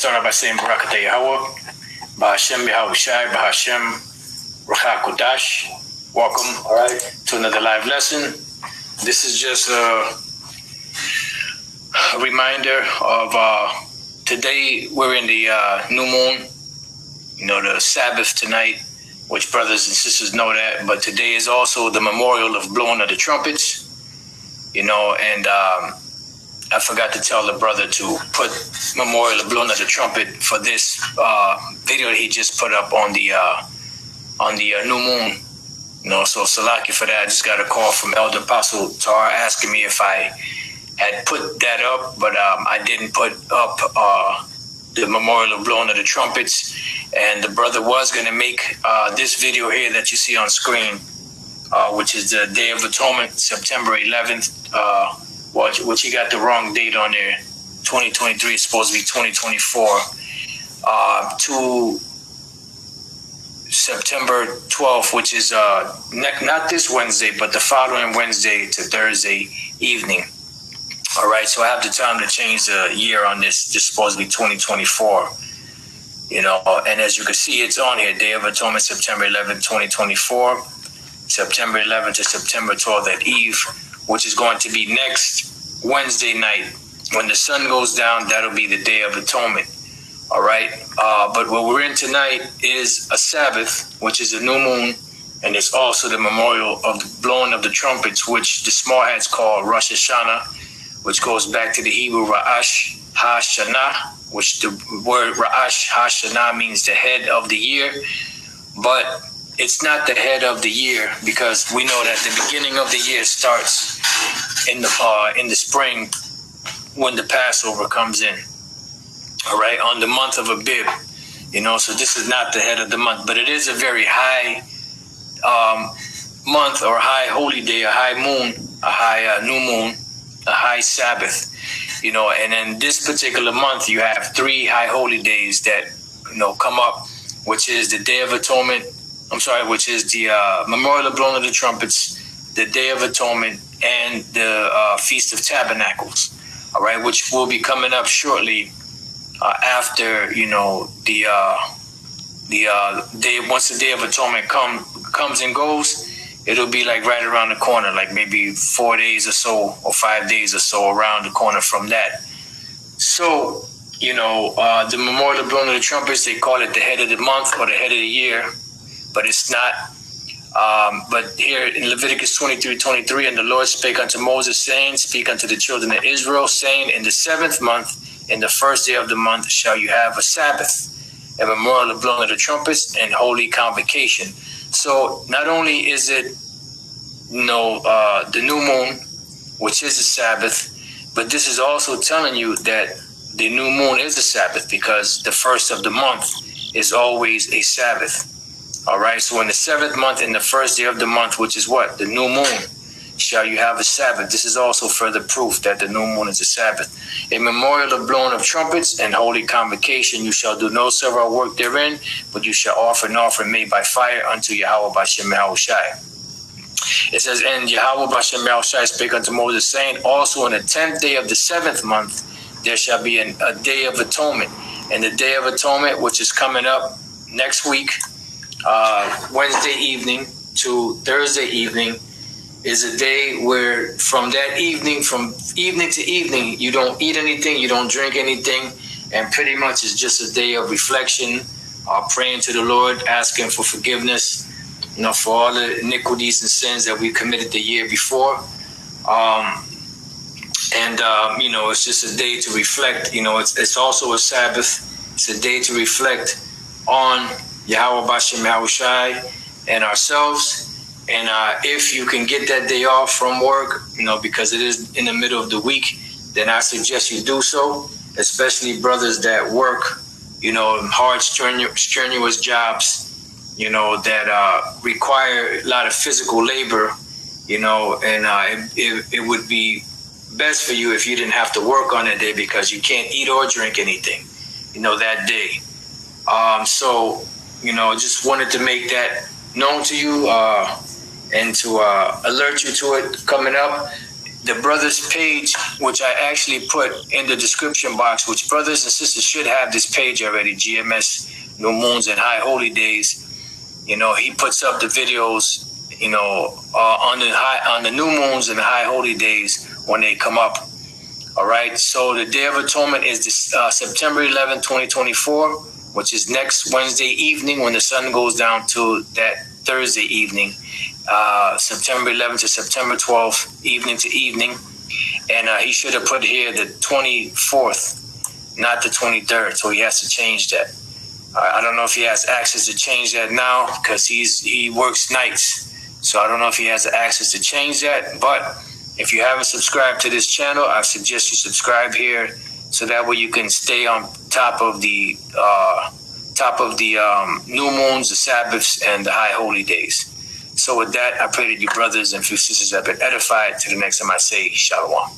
start off by saying Barakatah Yahweh, Bahashem Yahushai, Bahashem Rachakodash. Welcome, all right, to another live lesson. This is just a reminder of today. We're in the new moon, the Sabbath tonight, which brothers and sisters know that. But today is also the memorial of blowing of the trumpets, and I forgot to tell the brother to put memorial of blowing of the trumpet for this video that he just put up on the new moon. So Salaki for that. I just got a call from Elder Apostle Tar asking me if I had put that up, but I didn't put up the memorial of blowing of the trumpets. And the brother was going to make this video here that you see on screen, which is the Day of Atonement, September 11th, which he got the wrong date on there. 2023 is supposed to be 2024. To September 12th, which is not this Wednesday, but the following Wednesday to Thursday evening. All right, so I have the time to change the year on this. This is supposed to be 2024. And as you can see, it's on here, Day of Atonement, September 11th, 2024. September 11th to September 12th at eve, which is going to be next Wednesday night. When the sun goes down, that'll be the Day of Atonement. All right. But what we're in tonight is a Sabbath, which is a new moon. And it's also the memorial of the blowing of the trumpets, which the small hats call Rosh Hashanah, which goes back to the Hebrew Ra'ash HaShanah, which the word Ra'ash HaShanah means the head of the year. But it's not the head of the year, because we know that the beginning of the year starts in the spring when the Passover comes in. All right, on the month of Abib, so this is not the head of the month, but it is a very high month, or high holy day, a high moon, a high new moon, a high Sabbath, and in this particular month, you have 3 high holy days that, come up, which is the Day of Atonement, which is the Memorial of Blowing of the Trumpets, the Day of Atonement, and the Feast of Tabernacles, all right, which will be coming up shortly after, the day, once the Day of Atonement comes and goes, it'll be like right around the corner, like maybe 4 days or so, or 5 days or so around the corner from that. So, the Memorial of Blowing of the Trumpets, they call it the head of the month or the head of the year, but it's not. But here in Leviticus 23:23, and the Lord spake unto Moses, saying, speak unto the children of Israel, saying, in the 7th month, in the first day of the month, shall you have a Sabbath, a memorial of blowing of the trumpets, and holy convocation. So not only is it, the new moon, which is a Sabbath, but this is also telling you that the new moon is a Sabbath, because the first of the month is always a Sabbath. All right, so in the 7th month, in the first day of the month, which is what? The new moon, shall you have a Sabbath. This is also further proof that the new moon is a Sabbath. A memorial of blowing of trumpets and holy convocation. You shall do no several work therein, but you shall offer an offering made by fire unto Yahweh Bashem Yahushai. It says, and Yahweh Bashem Yahushai spake unto Moses, saying, also on the 10th day of the 7th month, there shall be a Day of Atonement. And the Day of Atonement, which is coming up next week, Wednesday evening to Thursday evening, is a day where from evening to evening, you don't eat anything, you don't drink anything, and pretty much it's just a day of reflection, praying to the Lord, asking for forgiveness, for all the iniquities and sins that we committed the year before. It's just a day to reflect. It's also a Sabbath. It's a day to reflect on Yahweh Bashem Yahushai and ourselves. And if you can get that day off from work, because it is in the middle of the week, then I suggest you do so, especially brothers that work, hard, strenuous jobs, that require a lot of physical labor, and it would be best for you if you didn't have to work on that day, because you can't eat or drink anything, that day. Just wanted to make that known to you, and to alert you to it coming up. the brothers page, which I actually put in the description box, which brothers and sisters should have this page already, GMS New Moons and High Holy Days. You know, he puts up the videos, you know, on the new moons and the high holy days when they come up. All right. So the Day of Atonement is this, September 11, 2024, which is next Wednesday evening when the sun goes down to that Thursday evening, September 11th to September 12th, evening to evening. And he should have put here the 24th, not the 23rd. So he has to change that. I don't know if he has access to change that now because he works nights. So I don't know if he has the access to change that. But if you haven't subscribed to this channel, I suggest you subscribe here so that way you can stay on top of the new moons, the Sabbaths, and the high holy days. So with that, I pray that you brothers and few sisters have been edified. To the next time I say, Shalom.